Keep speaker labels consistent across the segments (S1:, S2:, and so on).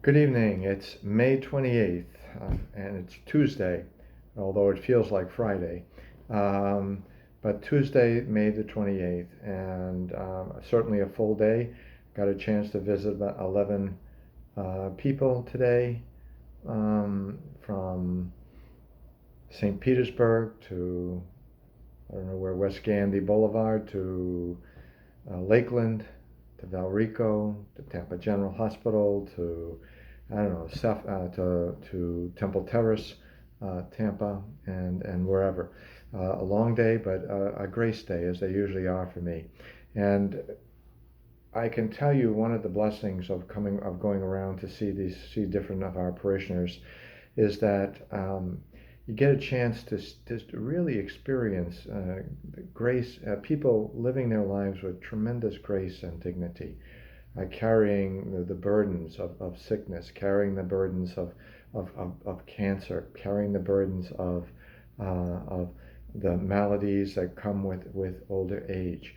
S1: Good evening. It's May 28th, and it's Tuesday, although it feels like Friday. Um, but Tuesday, May the 28th, and certainly a full day. Got a chance to visit about 11 people today, from St. Petersburg to, I don't know where, West Gandy Boulevard to Lakeland to Valrico to Tampa General Hospital to I don't know, to Temple Terrace, Tampa, and wherever. A long day, but a grace day, as they usually are for me. And I can tell you one of the blessings of going around to see different of our parishioners is that you get a chance to really experience grace, people living their lives with tremendous grace and dignity, carrying the burdens of sickness, carrying the burdens of cancer, carrying the burdens of the maladies that come with older age,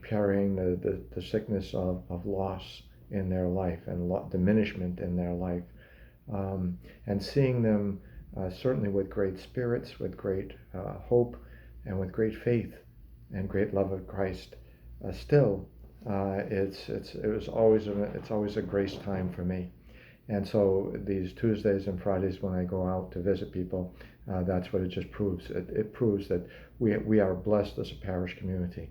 S1: carrying the sickness of loss in their life and diminishment in their life, and seeing them certainly with great spirits, with great hope, and with great faith and great love of Christ. Still, it's always a grace time for me. And so these Tuesdays and Fridays when I go out to visit people, that's what it just proves. It proves that we are blessed as a parish community.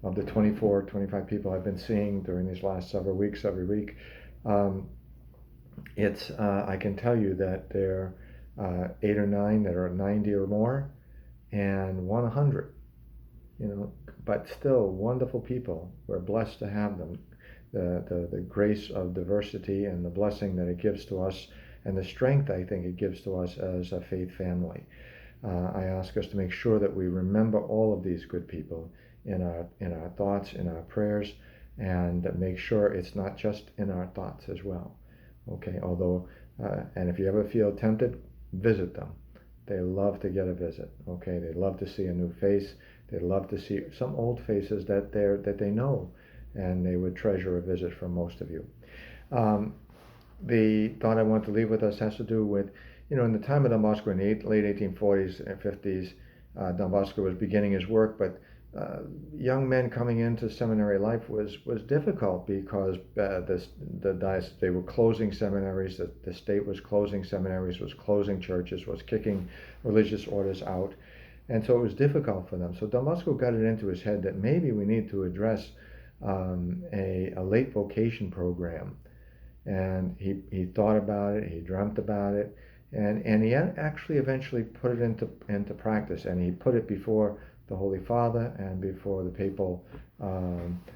S1: Of the 24, 25 people I've been seeing during these last several weeks, every week, I can tell you that there are 8 or 9 that are 90 or more, and 100. But still wonderful people. We're blessed to have them. The grace of diversity and the blessing that it gives to us, and the strength I think it gives to us as a faith family. I ask us to make sure that we remember all of these good people in our thoughts, in our prayers, and make sure it's not just in our thoughts as well. Okay, although, and if you ever feel tempted, visit them. They love to get a visit. Okay, they love to see a new face. They love to see some old faces that they know, and they would treasure a visit from most of you. The thought I want to leave with us has to do with, in the time of Don Bosco in the late 1840s and 50s, Don Bosco was beginning his work, but young men coming into seminary life was difficult because they were closing seminaries, the state was closing seminaries, was closing churches, was kicking religious orders out. And so it was difficult for them. So Don Bosco got it into his head that maybe we need to address a late vocation program. And he thought about it, he dreamt about it, and he actually eventually put it into practice. And he put it before the Holy Father and before the papal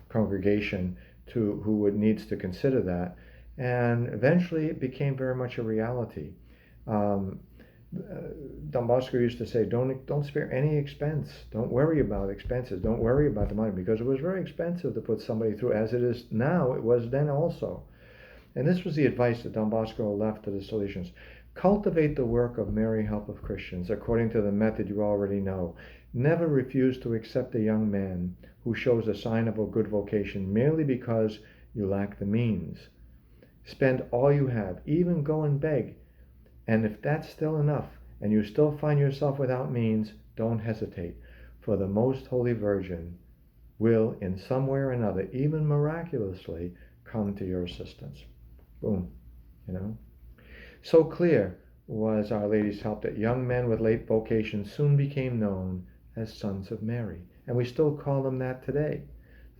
S1: congregation who needs to consider that. And eventually it became very much a reality. Don Bosco used to say, don't spare any expense. Don't worry about expenses. Don't worry about the money, because it was very expensive to put somebody through, as it is now. It was then also. And this was the advice that Don Bosco left to the Salesians. Cultivate the work of Mary Help of Christians according to the method you already know. Never refuse to accept a young man who shows a sign of a good vocation merely because you lack the means. Spend all you have, even go and beg. And if that's still enough, and you still find yourself without means, don't hesitate, for the Most Holy Virgin will, in some way or another, even miraculously, come to your assistance. Boom. So clear was Our Lady's help that young men with late vocations soon became known as Sons of Mary. And we still call them that today,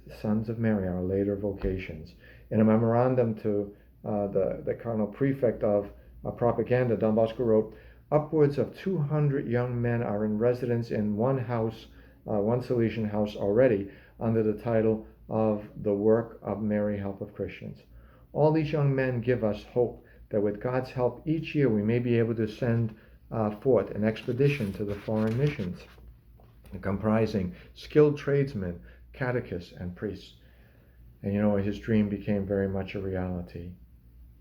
S1: the Sons of Mary, our later vocations. In a memorandum to the Cardinal Prefect of Propaganda, Don Bosco wrote, upwards of 200 young men are in residence in one house, one Salesian house already, under the title of the Work of Mary Help of Christians. All these young men give us hope that with God's help each year we may be able to send forth an expedition to the foreign missions, comprising skilled tradesmen, catechists, and priests. And his dream became very much a reality.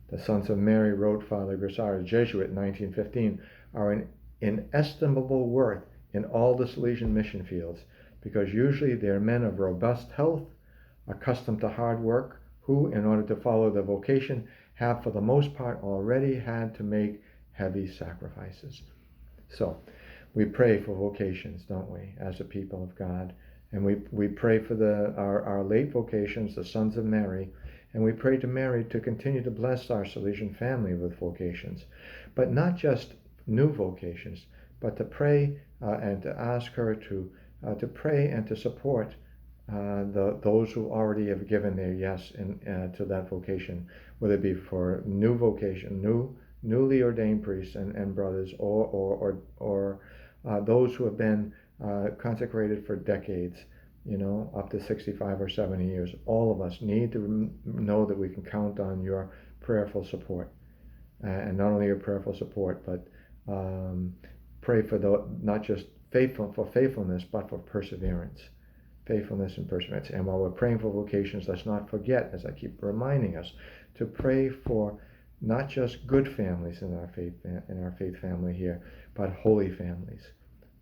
S1: The Sons of Mary, wrote Father Grissard, a Jesuit, in 1915, are an inestimable worth in all the Salesian mission fields, because usually they are men of robust health, accustomed to hard work, who, in order to follow the vocation, have for the most part already had to make heavy sacrifices. So we pray for vocations, don't we, as a people of God? And we pray for our late vocations, the sons of Mary, and we pray to Mary to continue to bless our Salesian family with vocations. But not just new vocations, but to pray and to ask her to pray and to support those who already have given their yes to that vocation, whether it be for new vocation, newly ordained priests and brothers, or those who have been consecrated for decades, up to 65 or 70 years. All of us need to know that we can count on your prayerful support, and not only your prayerful support, but pray for not just faithfulness, but for perseverance. Faithfulness and perseverance. And while we're praying for vocations, let's not forget, as I keep reminding us, to pray for not just good families in our faith family here, but holy families.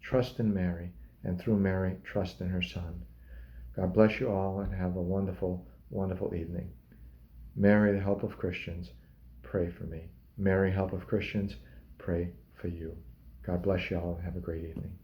S1: Trust in Mary, and through Mary, trust in her Son. God bless you all, and have a wonderful, wonderful evening. Mary, the help of Christians, pray for me. Mary, help of Christians, pray for you. God bless you all, and have a great evening.